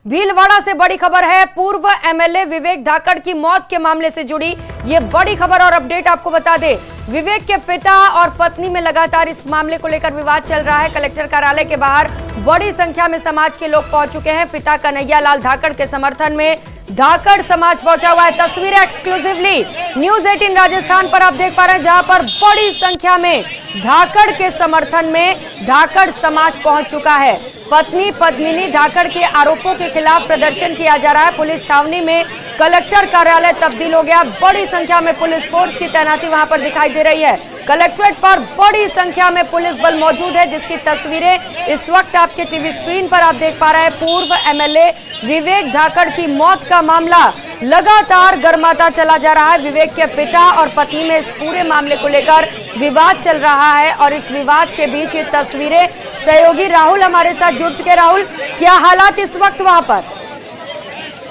भीलवाड़ा से बड़ी खबर है। पूर्व एमएलए विवेक धाकड़ की मौत के मामले से जुड़ी ये बड़ी खबर और अपडेट आपको बता दें। विवेक के पिता और पत्नी में लगातार इस मामले को लेकर विवाद चल रहा है। कलेक्टर कार्यालय के बाहर बड़ी संख्या में समाज के लोग पहुंच चुके हैं। पिता कन्हैया लाल धाकड़ के समर्थन में धाकड़ समाज पहुंचा हुआ है। तस्वीरें एक्सक्लूसिवली न्यूज 18 राजस्थान पर आप देख पा रहे हैं, जहां पर बड़ी संख्या में धाकड़ के समर्थन में धाकड़ समाज पहुंच चुका है। पत्नी पद्मिनी धाकड़ के आरोपों के खिलाफ प्रदर्शन किया जा रहा है। पुलिस छावनी में कलेक्टर कार्यालय तब्दील हो गया। बड़ी संख्या में पुलिस फोर्स की तैनाती वहां पर दिखाई दे रही है। कलेक्ट्रेट पर बड़ी संख्या में पुलिस बल मौजूद है, जिसकी तस्वीरें इस वक्त आपके टीवी स्क्रीन पर आप देख पा रहे हैं। पूर्व एमएलए विवेक धाकड़ की मौत का मामला लगातार गर्माता चला जा रहा है। विवेक के पिता और पत्नी में इस पूरे मामले को लेकर विवाद चल रहा है और इस विवाद के बीच ये तस्वीरें सहयोगी राहुल हमारे साथ जुड़ चुके। राहुल, क्या हालात इस वक्त वहां पर?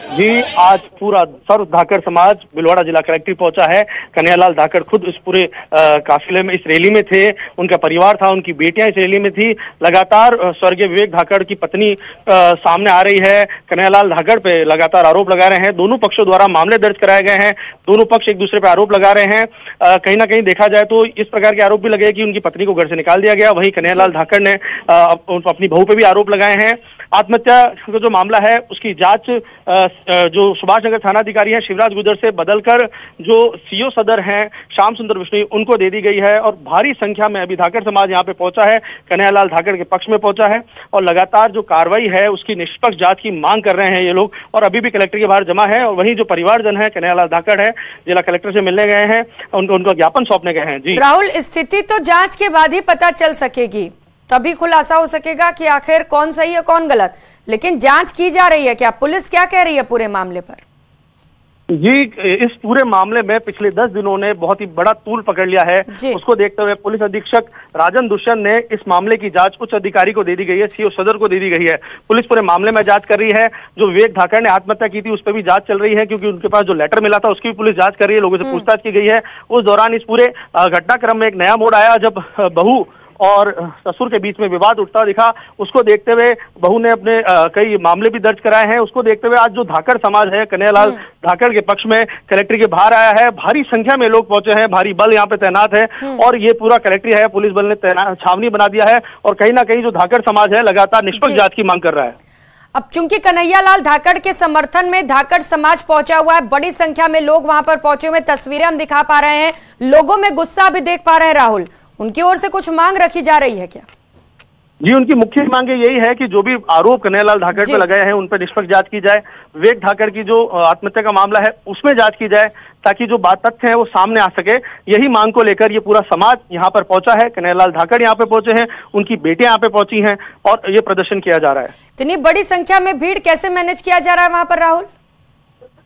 जी, आज पूरा सर्व धाकड़ समाज भीलवाड़ा जिला कलेक्ट्रेट पहुंचा है। कन्हैया लाल धाकड़ खुद इस पूरे काफिले में, इस रैली में थे। उनका परिवार था, उनकी बेटियां इस रैली में थी। लगातार स्वर्गीय विवेक धाकड़ की पत्नी सामने आ रही है। कन्हैया लाल धाकड़ पे लगातार आरोप लगा रहे हैं। दोनों पक्षों द्वारा मामले दर्ज कराए गए हैं। दोनों पक्ष एक दूसरे पर आरोप लगा रहे हैं। कहीं ना कहीं देखा जाए तो इस प्रकार के आरोप भी लगे कि उनकी पत्नी को घर से निकाल दिया गया। वहीं कन्हैया लाल धाकड़ ने अपनी बहू पे भी आरोप लगाए हैं। आत्महत्या का जो मामला है उसकी जांच जो सुभाष नगर थानाधिकारी हैं शिवराज गुजर से बदलकर जो सीओ सदर हैं श्याम सुंदर बिश्नोई उनको दे दी गई है। और भारी संख्या में अभी धाकड़ समाज यहाँ पे पहुंचा है, कन्हैया लाल धाकड़ के पक्ष में पहुंचा है और लगातार जो कार्रवाई है उसकी निष्पक्ष जांच की मांग कर रहे हैं ये लोग। और अभी भी कलेक्टर के बाहर जमा है। और वहीं जो परिवारजन है कन्हैया लाल धाकड़ है, जिला कलेक्टर से मिलने गए हैं, उनको ज्ञापन सौंपने गए हैं। जी राहुल, स्थिति तो जांच के बाद ही पता चल सकेगी, तभी खुलासा हो सकेगा कि आखिर कौन सही है कौन गलत। लेकिन जांच की जा रही है क्या? पुलिस क्या कह रही है पूरे मामले पर? जी, इस पूरे मामले में पिछले 10 दिनों ने बहुत ही बड़ा तूल पकड़ लिया है। उसको देखते हुए पुलिस अधीक्षक राजन दुष्यंत ने इस मामले की जांच उच्च अधिकारी को दे दी गई है, सीओ सदर को दे दी गई है। पुलिस पूरे मामले में जांच कर रही है। जो विवेक धाकड़ ने आत्महत्या की थी उस पर भी जांच चल रही है, क्योंकि उनके पास जो लेटर मिला था उसकी भी पुलिस जांच कर रही है। लोगों से पूछताछ की गई है। उस दौरान इस पूरे घटनाक्रम में एक नया मोड़ आया जब बहू और ससुर के बीच में विवाद उठता दिखा। उसको देखते हुए बहू ने अपने कई मामले भी दर्ज कराए हैं। उसको देखते हुए आज जो धाकड़ समाज है कन्हैया लाल धाकड़ के पक्ष में कलेक्ट्रेट के बाहर आया है। भारी संख्या में लोग पहुंचे हैं, भारी बल यहाँ पे तैनात है और ये पूरा कलेक्ट्रेट है पुलिस बल ने छावनी बना दिया है। और कहीं ना कहीं जो धाकड़ समाज है लगातार निष्पक्ष जांच की मांग कर रहा है। अब चूंकि कन्हैया लाल धाकड़ के समर्थन में धाकड़ समाज पहुंचा हुआ है, बड़ी संख्या में लोग वहां पर पहुंचे हुए, तस्वीरें हम दिखा पा रहे हैं। लोगों में गुस्सा भी देख पा रहे हैं। राहुल, उनकी ओर से कुछ मांग रखी जा रही है क्या? जी, उनकी मुख्य मांग यही है कि जो भी आरोप कन्हैया लाल धाकड़ पे लगाए हैं उन पर निष्पक्ष जांच की जाए। विवेक धाकड़ की जो आत्महत्या का मामला है उसमें जांच की जाए, ताकि जो बात तथ्य है वो सामने आ सके। यही मांग को लेकर ये पूरा समाज यहाँ पर पहुंचा है। कन्हैया लाल धाकड़ यहाँ पे पहुंचे हैं, उनकी बेटियां यहाँ पे पहुंची हैं और ये प्रदर्शन किया जा रहा है। इतनी बड़ी संख्या में भीड़ कैसे मैनेज किया जा रहा है वहां पर राहुल?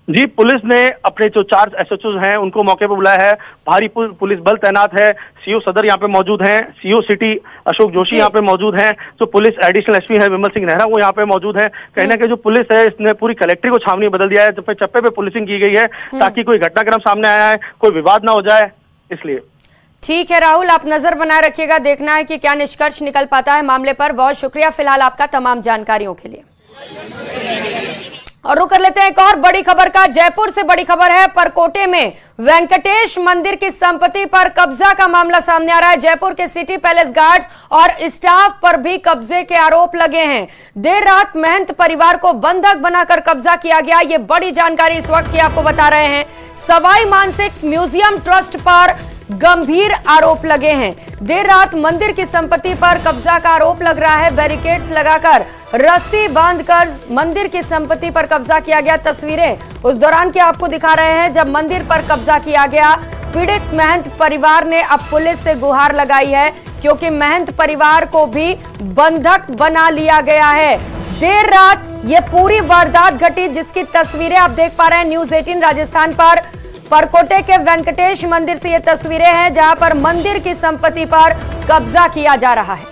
जी, पुलिस ने अपने जो 4 एसएचओ हैं उनको मौके पर बुलाया है। भारी पुलिस बल तैनात है। सीओ सदर यहाँ पे मौजूद हैं, सीओ सिटी अशोक जोशी यहाँ पे मौजूद हैं। जो पुलिस एडिशनल एसपी है विमल सिंह नेहरा वो यहाँ पे मौजूद है। कहीं ना कहीं जो पुलिस है इसने पूरी कलेक्ट्रेट को छावनी बदल दिया है। चप्पे चप्पे पे पुलिसिंग की गई है ताकि कोई घटनाक्रम सामने आया है, कोई विवाद ना हो जाए, इसलिए। ठीक है राहुल, आप नजर बनाए रखिएगा, देखना है कि क्या निष्कर्ष निकल पाता है मामले पर। बहुत शुक्रिया फिलहाल आपका तमाम जानकारियों के लिए। और रुक कर लेते हैं एक और बड़ी खबर का। जयपुर से बड़ी खबर है। परकोटे में वेंकटेश मंदिर की संपत्ति पर कब्जा का मामला सामने आ रहा है। जयपुर के सिटी पैलेस गार्ड्स और स्टाफ पर भी कब्जे के आरोप लगे हैं। देर रात महंत परिवार को बंधक बनाकर कब्जा किया गया। ये बड़ी जानकारी इस वक्त की आपको बता रहे हैं। सवाई मानसिक म्यूजियम ट्रस्ट पर गंभीर आरोप लगे हैं। देर रात मंदिर की संपत्ति पर कब्जा का आरोप लग रहा है। बैरिकेड्स लगाकर रस्सी बांधकर मंदिर की संपत्ति पर कब्जा किया गया। तस्वीरें उस दौरान की आपको दिखा रहे हैं जब मंदिर पर कब्जा किया गया। पीड़ित महंत परिवार ने अब पुलिस से गुहार लगाई है, क्योंकि महंत परिवार को भी बंधक बना लिया गया है। देर रात ये पूरी वारदात घटी, जिसकी तस्वीरें आप देख पा रहे हैं न्यूज 18 राजस्थान पर। परकोटे के वेंकटेश मंदिर से ये तस्वीरें हैं, जहां पर मंदिर की संपत्ति पर कब्जा किया जा रहा है।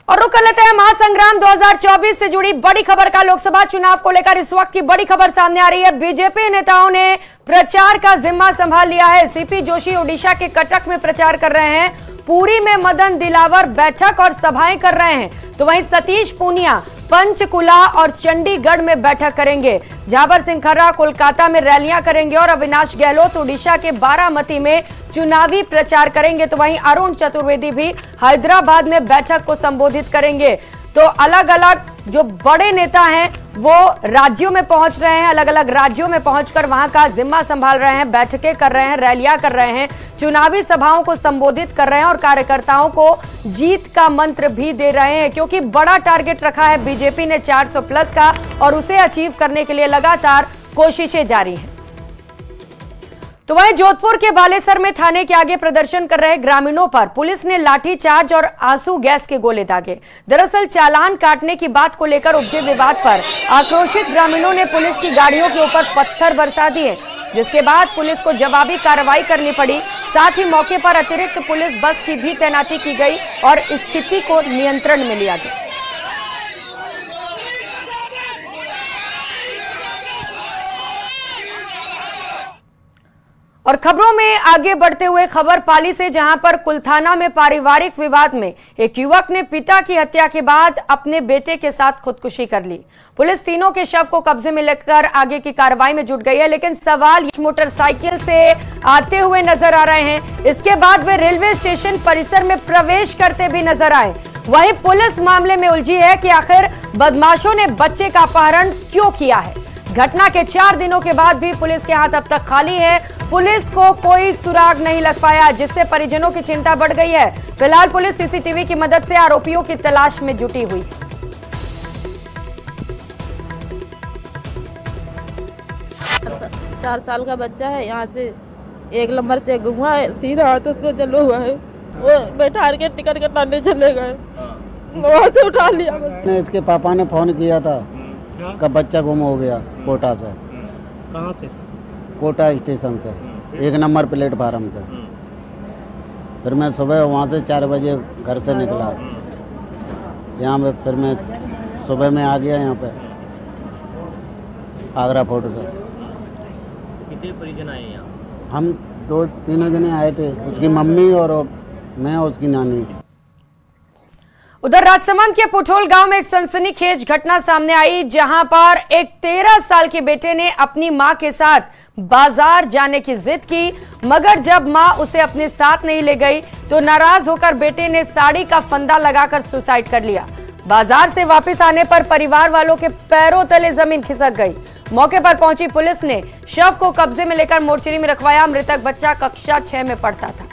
और रुक कर लेते हैं महासंग्राम 2024 से जुड़ी बड़ी खबर का। लोकसभा चुनाव को लेकर इस वक्त की बड़ी खबर सामने आ रही है। बीजेपी नेताओं ने प्रचार का जिम्मा संभाल लिया है। सीपी जोशी ओडिशा के कटक में प्रचार कर रहे हैं। पुरी में मदन दिलावर बैठक और सभाएं कर रहे हैं, तो वहीं सतीश पूनिया पंचकुला और चंडीगढ़ में बैठक करेंगे। जाबर सिंह खर्रा कोलकाता में रैलियां करेंगे और अविनाश गहलोत उड़ीसा के बारामती में चुनावी प्रचार करेंगे। तो वहीं अरुण चतुर्वेदी भी हैदराबाद में बैठक को संबोधित करेंगे। तो अलग अलग जो बड़े नेता हैं वो राज्यों में पहुंच रहे हैं, अलग अलग राज्यों में पहुंचकर वहां का जिम्मा संभाल रहे हैं, बैठकें कर रहे हैं, रैलियां कर रहे हैं, चुनावी सभाओं को संबोधित कर रहे हैं और कार्यकर्ताओं को जीत का मंत्र भी दे रहे हैं, क्योंकि बड़ा टारगेट रखा है बीजेपी ने 400 प्लस का और उसे अचीव करने के लिए लगातार कोशिशें जारी हैं। तो वहीं जोधपुर के बालेसर में थाने के आगे प्रदर्शन कर रहे ग्रामीणों पर पुलिस ने लाठीचार्ज और आंसू गैस के गोले दागे। दरअसल चालान काटने की बात को लेकर उपजे विवाद पर आक्रोशित ग्रामीणों ने पुलिस की गाड़ियों के ऊपर पत्थर बरसा दिए, जिसके बाद पुलिस को जवाबी कार्रवाई करनी पड़ी। साथ ही मौके पर अतिरिक्त पुलिस बस की भी तैनाती की गई और स्थिति को नियंत्रण में लिया गया। और खबरों में आगे बढ़ते हुए खबर पाली से, जहां पर कुलथाना में पारिवारिक विवाद में एक युवक ने पिता की हत्या के बाद अपने बेटे के साथ खुदकुशी कर ली। पुलिस तीनों के शव को कब्जे में लेकर आगे की कार्रवाई में जुट गई है, लेकिन सवाल मोटरसाइकिल से आते हुए नजर आ रहे हैं। इसके बाद वे रेलवे स्टेशन परिसर में प्रवेश करते भी नजर आए। वहीं पुलिस मामले में उलझी है कि आखिर बदमाशों ने बच्चे का अपहरण क्यों किया है। घटना के 4 दिनों के बाद भी पुलिस के हाथ अब तक खाली है। पुलिस को कोई सुराग नहीं लग पाया, जिससे परिजनों की चिंता बढ़ गई है। फिलहाल पुलिस सीसीटीवी की मदद से आरोपियों की तलाश में जुटी हुई है। 4 साल का बच्चा है, यहाँ से 1 नंबर से घुमा है, सीधा हाथ उसको चलो हुआ है, वो बैठा के टिकट कटाने चले गए, वहाँ से उठा लिया। इसके पापा ने फोन किया था का बच्चा गुम हो गया कोटा से। कहाँ से? कोटा स्टेशन से, 1 नंबर प्लेटफार्म से। फिर मैं सुबह वहाँ से 4 बजे घर से निकला यहाँ पे, फिर मैं सुबह में आ गया यहाँ पे आगरा फोर्ट से। कितने परिजन आए यहाँ? हम 2-3 जने आए थे, उसकी मम्मी और मैं और उसकी नानी। उधर राजसमंद के पुठोल गांव में एक सनसनीखेज घटना सामने आई, जहां पर एक 13 साल के बेटे ने अपनी मां के साथ बाजार जाने की जिद की, मगर जब मां उसे अपने साथ नहीं ले गई तो नाराज होकर बेटे ने साड़ी का फंदा लगाकर सुसाइड कर लिया। बाजार से वापस आने पर परिवार वालों के पैरों तले जमीन खिसक गई। मौके पर पहुंची पुलिस ने शव को कब्जे में लेकर मोर्चरी में रखवाया। मृतक बच्चा कक्षा 6 में पढ़ता था।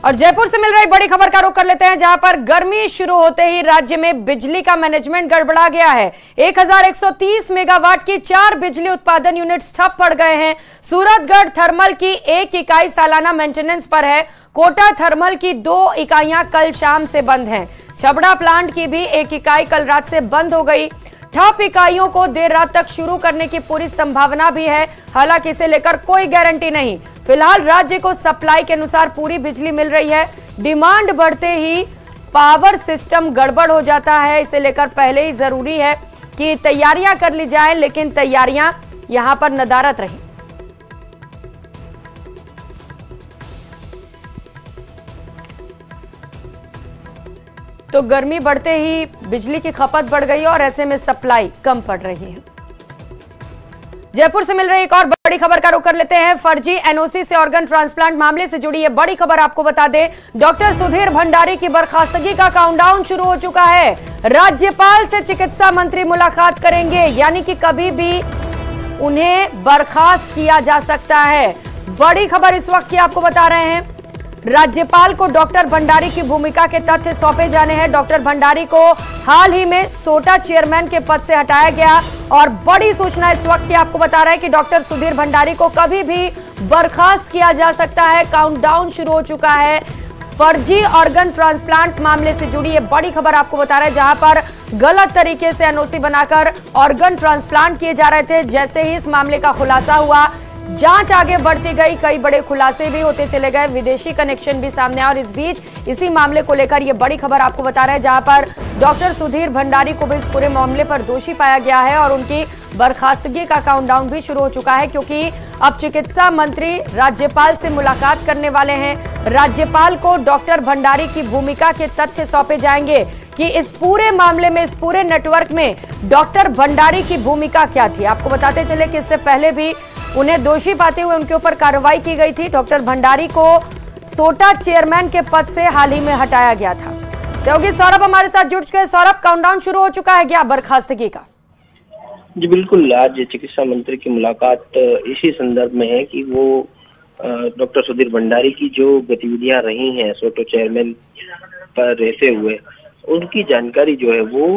और जयपुर से मिल रही बड़ी खबर का रुख कर लेते हैं, जहां पर गर्मी शुरू होते ही राज्य में बिजली का मैनेजमेंट गड़बड़ा गया है। 1130 मेगावाट की 4 बिजली उत्पादन यूनिट्स ठप पड़ गए हैं। सूरतगढ़ थर्मल की 1 इकाई सालाना मेंटेनेंस पर है। कोटा थर्मल की 2 इकाइयां कल शाम से बंद हैं। छबड़ा प्लांट की भी 1 इकाई कल रात से बंद हो गई। ठप इकाइयों को देर रात तक शुरू करने की पूरी संभावना भी है, हालांकि इसे लेकर कोई गारंटी नहीं। फिलहाल राज्य को सप्लाई के अनुसार पूरी बिजली मिल रही है। डिमांड बढ़ते ही पावर सिस्टम गड़बड़ हो जाता है, इसे लेकर पहले ही जरूरी है कि तैयारियां कर ली जाए, लेकिन तैयारियां यहां पर नदारत रही। तो गर्मी बढ़ते ही बिजली की खपत बढ़ गई और ऐसे में सप्लाई कम पड़ रही है। जयपुर से मिल रही एक और बड़ी खबर का रुख कर लेते हैं। फर्जी एनओसी से ऑर्गन ट्रांसप्लांट मामले से जुड़ी ये बड़ी खबर आपको बता दें, डॉक्टर सुधीर भंडारी की बर्खास्तगी का काउंटडाउन शुरू हो चुका है। राज्यपाल से चिकित्सा मंत्री मुलाकात करेंगे, यानी कि कभी भी उन्हें बर्खास्त किया जा सकता है। बड़ी खबर इस वक्त की आपको बता रहे हैं, राज्यपाल को डॉक्टर भंडारी की भूमिका के तथ्य सौंपे जाने हैं। डॉक्टर भंडारी को हाल ही में सोटा चेयरमैन के पद से हटाया गया और बड़ी सूचना इस वक्त की आपको बता रहा है कि डॉक्टर सुधीर भंडारी को कभी भी बर्खास्त किया जा सकता है। काउंटडाउन शुरू हो चुका है। फर्जी ऑर्गन ट्रांसप्लांट मामले से जुड़ी ये बड़ी खबर आपको बता रहा है, जहां पर गलत तरीके से एनओसी बनाकर ऑर्गन ट्रांसप्लांट किए जा रहे थे। जैसे ही इस मामले का खुलासा हुआ, जांच आगे बढ़ती गई, कई बड़े खुलासे भी होते चले गए, विदेशी कनेक्शन भी सामने आया और इस बीच इसी मामले को लेकर ये बड़ी खबर आपको बता रहे हैं, जहां पर डॉक्टर सुधीर भंडारी को भी इस पूरे मामले पर दोषी पाया गया है और उनकी बर्खास्तगी का काउंटडाउन भी शुरू हो चुका है, क्योंकि अब चिकित्सा मंत्री राज्यपाल से मुलाकात करने वाले हैं। राज्यपाल को डॉक्टर भंडारी की भूमिका के तथ्य सौंपे जाएंगे कि इस पूरे मामले में, इस पूरे नेटवर्क में डॉक्टर भंडारी की भूमिका क्या थी। आपको बताते चले कि इससे पहले भी उन्हें दोषी पाते हुए उनके ऊपर कार्रवाई की गई थी। डॉक्टर भंडारी को सोटा चेयरमैन के पद से हाल ही में हटाया गया था। सहयोगी सौरभ हमारे साथ जुड़ चुके हैं। सौरभ, काउंटडाउन शुरू हो चुका है क्या बर्खास्तगी का? जी बिल्कुल, आज चिकित्सा मंत्री की मुलाकात इसी संदर्भ में है कि वो डॉक्टर सुधीर भंडारी की जो गतिविधियां रही हैं सोटो चेयरमैन पर रहते हुए, उनकी जानकारी जो है वो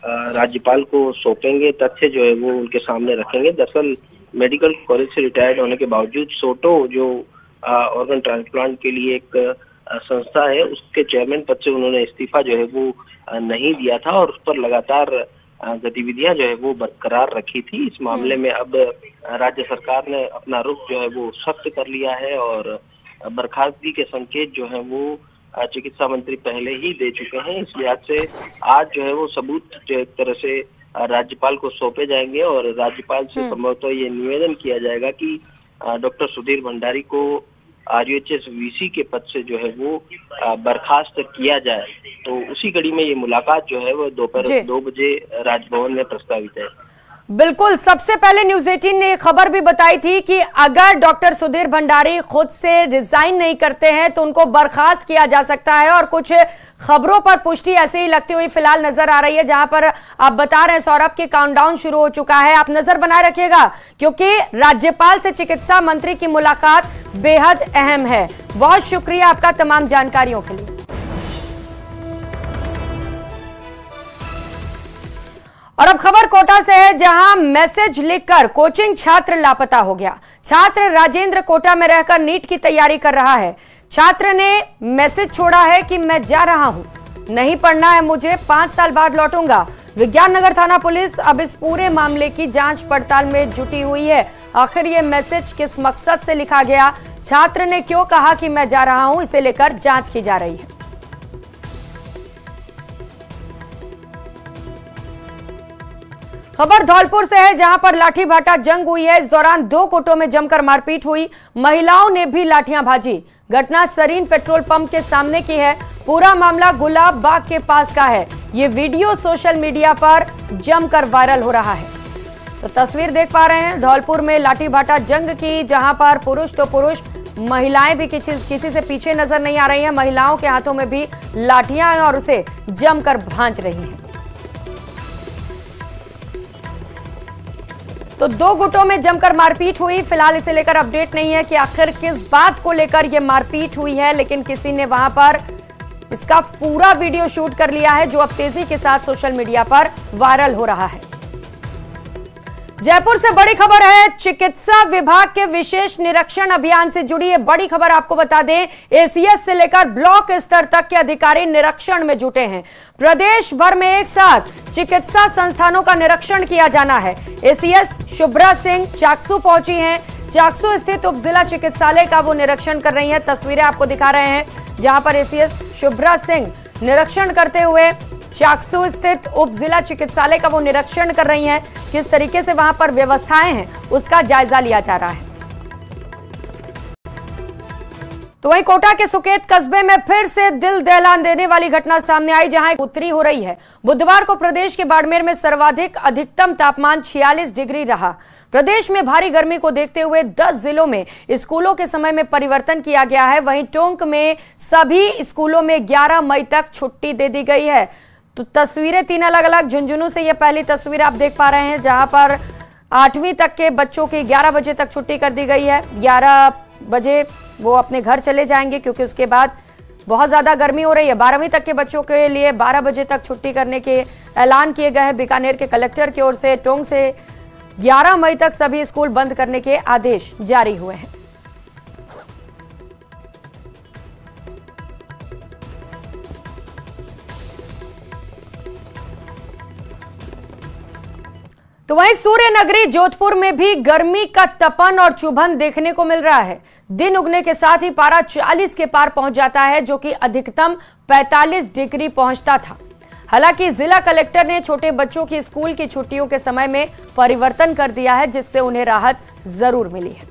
राज्यपाल को सौंपेंगे, तथ्य जो है वो उनके सामने रखेंगे। दरअसल मेडिकल कॉलेज से रिटायर्ड होने के बावजूद सोटो जो ऑर्गन ट्रांसप्लांट के लिए एक संस्था है, उसके चेयरमैन पद से उन्होंने इस्तीफा जो है वो नहीं दिया था और उस पर लगातार गतिविधियां जो है वो बरकरार रखी थी। इस मामले में अब राज्य सरकार ने अपना रुख जो है वो सख्त कर लिया है और बर्खास्तगी के संकेत जो है वो चिकित्सा मंत्री पहले ही दे चुके हैं। इस लिहाज से आज जो है वो सबूत जो एक तरह से राज्यपाल को सौंपे जाएंगे और राज्यपाल से संभवतः ये निवेदन किया जाएगा कि डॉक्टर सुधीर भंडारी को RUHS VC के पद से जो है वो बर्खास्त किया जाए। तो उसी कड़ी में ये मुलाकात जो है वो दोपहर 2 बजे राजभवन में प्रस्तावित है। बिल्कुल, सबसे पहले न्यूज 18 ने खबर भी बताई थी कि अगर डॉक्टर सुधीर भंडारी खुद से रिजाइन नहीं करते हैं तो उनको बर्खास्त किया जा सकता है और कुछ खबरों पर पुष्टि ऐसे ही लगती हुई फिलहाल नजर आ रही है, जहां पर आप बता रहे हैं सौरभ की काउंटडाउन शुरू हो चुका है। आप नजर बनाए रखिएगा क्योंकि राज्यपाल से चिकित्सा मंत्री की मुलाकात बेहद अहम है। बहुत शुक्रिया आपका तमाम जानकारियों के लिए। और अब खबर कोटा से है, जहां मैसेज लिखकर कोचिंग छात्र लापता हो गया। छात्र राजेंद्र कोटा में रहकर नीट की तैयारी कर रहा है। छात्र ने मैसेज छोड़ा है कि मैं जा रहा हूं, नहीं पढ़ना है मुझे, 5 साल बाद लौटूंगा। विज्ञान नगर थाना पुलिस अब इस पूरे मामले की जांच पड़ताल में जुटी हुई है। आखिर ये मैसेज किस मकसद से लिखा गया, छात्र ने क्यों कहा कि मैं जा रहा हूं, इसे लेकर जांच की जा रही है। खबर धौलपुर से है, जहां पर लाठी भाटा जंग हुई है। इस दौरान 2 गुटों में जमकर मारपीट हुई, महिलाओं ने भी लाठियां भाजी। घटना सरीन पेट्रोल पंप के सामने की है। पूरा मामला गुलाब बाग के पास का है। ये वीडियो सोशल मीडिया पर जमकर वायरल हो रहा है। तो तस्वीर देख पा रहे हैं धौलपुर में लाठी भाटा जंग की, जहां पर पुरुष तो पुरुष, महिलाएं भी किसी से पीछे नजर नहीं आ रही हैं। महिलाओं के हाथों में भी लाठियां हैं और उसे जमकर भांज रही हैं। तो 2 गुटों में जमकर मारपीट हुई। फिलहाल इसे लेकर अपडेट नहीं है कि आखिर किस बात को लेकर यह मारपीट हुई है, लेकिन किसी ने वहां पर इसका पूरा वीडियो शूट कर लिया है, जो अब तेजी के साथ सोशल मीडिया पर वायरल हो रहा है। जयपुर से बड़ी खबर है, चिकित्सा विभाग के विशेष निरीक्षण अभियान से जुड़ी है बड़ी खबर आपको बता दें। ACS से लेकर ब्लॉक स्तर तक के अधिकारी निरीक्षण में जुटे हैं। प्रदेश भर में एक साथ चिकित्सा संस्थानों का निरीक्षण किया जाना है। ACS शुभ्रा सिंह चाकसू पहुंची हैं। चाकसू स्थित उप जिला चिकित्सालय का वो निरीक्षण कर रही हैं। तस्वीरें आपको दिखा रहे हैं, जहां पर ACS शुभ्रा सिंह निरीक्षण करते हुए चाकसू स्थित उप जिला चिकित्सालय का वो निरीक्षण कर रही हैं। किस तरीके से वहां पर व्यवस्थाएं हैं उसका जायजा लिया जा रहा है। तो वहीं कोटा के सुकेत कस्बे में फिर से दिल दहला देने वाली घटना सामने आई, जहां एक उत्तरी हो रही है। बुधवार को प्रदेश के बाड़मेर में सर्वाधिक अधिकतम तापमान 46 डिग्री रहा। प्रदेश में भारी गर्मी को देखते हुए 10 जिलों में स्कूलों के समय में परिवर्तन किया गया है। वहीं टोंक में सभी स्कूलों में 11 मई तक छुट्टी दे दी गई है। तो तस्वीरें 3 अलग अलग, झुंझुनू से यह पहली तस्वीर आप देख पा रहे हैं, जहां पर 8वीं तक के बच्चों की 11 बजे तक छुट्टी कर दी गई है। 11 बजे वो अपने घर चले जाएंगे, क्योंकि उसके बाद बहुत ज्यादा गर्मी हो रही है। 12वीं तक के बच्चों के लिए 12 बजे तक छुट्टी करने के ऐलान किए गए हैं बीकानेर के कलेक्टर की ओर से। टोंक से 11 मई तक सभी स्कूल बंद करने के आदेश जारी हुए हैं। तो वहीं सूर्य नगरी जोधपुर में भी गर्मी का तपन और चुभन देखने को मिल रहा है। दिन उगने के साथ ही पारा 40 के पार पहुंच जाता है, जो कि अधिकतम 45 डिग्री पहुंचता था। हालांकि जिला कलेक्टर ने छोटे बच्चों की स्कूल की छुट्टियों के समय में परिवर्तन कर दिया है, जिससे उन्हें राहत जरूर मिली है।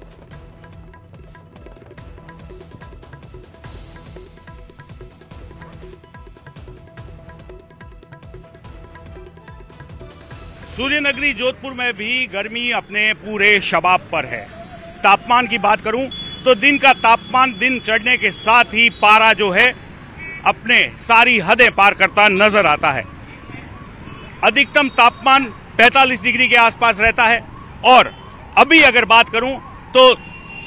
सूर्य नगरी जोधपुर में भी गर्मी अपने पूरे शबाब पर है। तापमान की बात करूं तो दिन का तापमान दिन चढ़ने के साथ ही पारा जो है अपने सारी हदें पार करता नजर आता है। अधिकतम तापमान 45 डिग्री के आसपास रहता है और अभी अगर बात करूं तो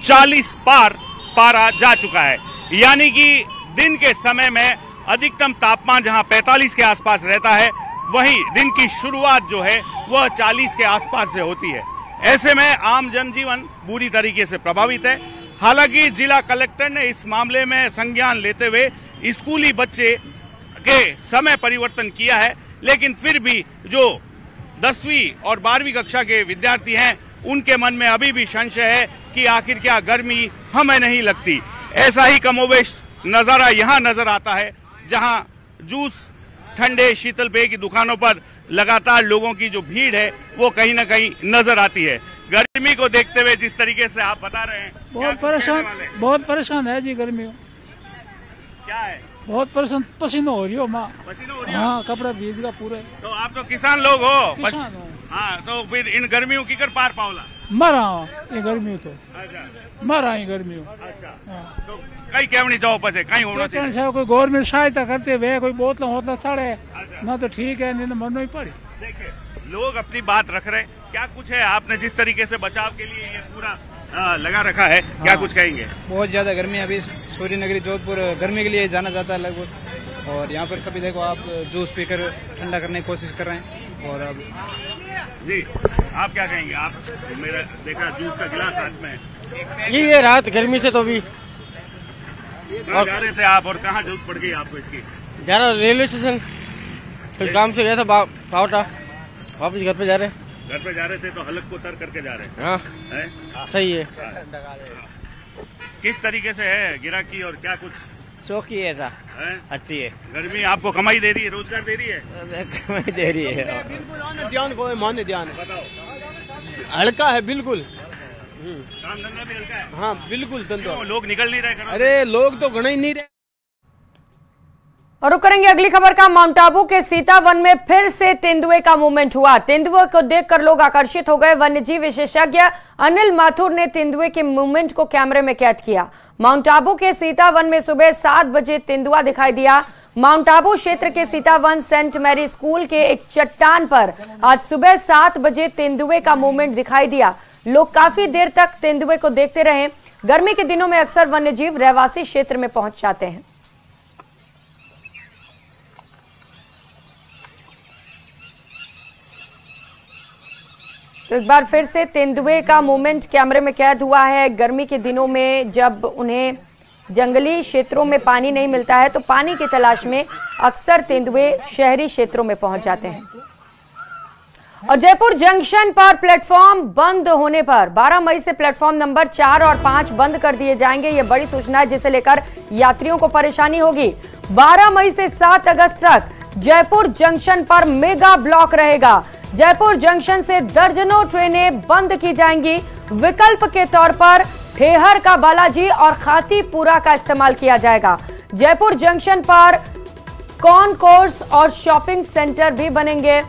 40 पार पारा जा चुका है। यानी कि दिन के समय में अधिकतम तापमान जहां 45 के आसपास रहता है, वहीं दिन की शुरुआत जो है वह 40 के आसपास से होती है। ऐसे में आम जनजीवन बुरी तरीके से प्रभावित है। हालांकि जिला कलेक्टर ने इस मामले में संज्ञान लेते हुए स्कूली बच्चे के समय परिवर्तन किया है, लेकिन फिर भी जो 10वीं और 12वीं कक्षा के विद्यार्थी हैं, उनके मन में अभी भी संशय है कि आखिर क्या गर्मी हमें नहीं लगती। ऐसा ही कमोवेश नजारा यहाँ नजर आता है, जहां जूस, ठंडे, शीतल पेय की दुकानों पर लगातार लोगों की जो भीड़ है वो कहीं ना कहीं नजर आती है। गर्मी को देखते हुए जिस तरीके से आप बता रहे हैं, बहुत परेशान है जी। गर्मी क्या है? बहुत परेशान, पसीना हो रही हो माँ, पसीना हो रही है। हाँ, कपड़ा भीग गया पूरे। तो आप तो किसान लोग हो, किसान हो। हाँ, तो फिर इन गर्मियों की कर पार पाओला मरा ये गर्मी तो अच्छा मरा ही गर्मी। अच्छा, हाँ। तो कई कहनी जाओ पसे कहीं होना चाहिए। कोई गवर्नमेंट सहायता करते हुए कोई बोतल होतला चढ़े अच्छा। ना तो ठीक है, नहीं तो मरना ही पड़ी। देखिए, लोग अपनी बात रख रहे हैं। क्या कुछ है, आपने जिस तरीके से बचाव के लिए ये पूरा लगा रखा है, क्या कुछ कहेंगे? बहुत ज्यादा गर्मी है अभी। सूर्य नगरी जोधपुर गर्मी के लिए जाना जाता है लगभग, और यहाँ पर सभी देखो आप जूस पीकर ठंडा करने की कोशिश कर रहे हैं। और अब जी आप क्या कहेंगे? आप मेरा देखा जूस का गिलास हाथ में है। ये रात गर्मी से तो भी कहाँ जा रहे थे आप और कहाँ जरूरत पड़ गई आपको इसकी? जा रहा रेलवे स्टेशन, कुछ काम से गया था पावटा, वापस घर पे जा रहे। घर पे जा रहे थे तो हलक को तर करके जा रहे हैं। हाँ है? सही है। किस तरीके से है गिराकी और क्या कुछ शौकी है? ऐसा है? अच्छी है। गर्मी आपको कमाई दे रही है, रोजगार दे रही है? कमाई दे रही है। बिल्कुल ध्यान को मान ध्यान बताओ। हल्का है बिल्कुल। काम धंधा भी हल्का है? हाँ बिल्कुल धंधा। लोग निकल नहीं रहे? अरे लोग तो गणा ही नहीं रहे। और रुक करेंगे अगली खबर का। माउंट आबू के सीतावन में फिर से तेंदुए का मूवमेंट हुआ। तेंदुए को देखकर लोग आकर्षित हो गए। वन्यजीव विशेषज्ञ अनिल माथुर ने तेंदुए के मूवमेंट को कैमरे में कैद किया। माउंट आबू के सीतावन में सुबह 7 बजे तेंदुआ दिखाई दिया। माउंट आबू क्षेत्र के सीतावन सेंट मैरी स्कूल के एक चट्टान पर आज सुबह 7 बजे तेंदुए का मूवमेंट दिखाई दिया। लोग काफी देर तक तेंदुए को देखते रहे। गर्मी के दिनों में अक्सर वन्यजीव रहवासी क्षेत्र में पहुंच जाते हैं। तो एक बार फिर से तेंदुए का मूवमेंट कैमरे में कैद हुआ है। गर्मी के दिनों में जब उन्हें जंगली क्षेत्रों में पानी नहीं मिलता है तो पानी की तलाश में अक्सर तेंदुए शहरी क्षेत्रों में पहुंच जाते हैं। और जयपुर जंक्शन पर प्लेटफॉर्म बंद होने पर 12 मई से प्लेटफॉर्म नंबर 4 और 5 बंद कर दिए जाएंगे। ये बड़ी सूचना है जिसे लेकर यात्रियों को परेशानी होगी। 12 मई से 7 अगस्त तक जयपुर जंक्शन पर मेगा ब्लॉक रहेगा। जयपुर जंक्शन से दर्जनों ट्रेनें बंद की जाएंगी। विकल्प के तौर पर ठेहर का बालाजी और खातीपुरा का इस्तेमाल किया जाएगा। जयपुर जंक्शन पर कॉन्कोर्स और शॉपिंग सेंटर भी बनेंगे।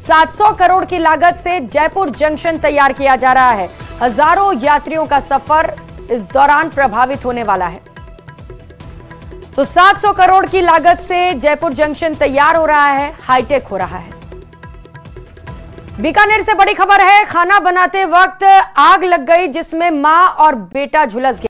700 करोड़ की लागत से जयपुर जंक्शन तैयार किया जा रहा है। हजारों यात्रियों का सफर इस दौरान प्रभावित होने वाला है। तो 700 करोड़ की लागत से जयपुर जंक्शन तैयार हो रहा है, हाईटेक हो रहा है। बीकानेर से बड़ी खबर है। खाना बनाते वक्त आग लग गई जिसमें मां और बेटा झुलस गए।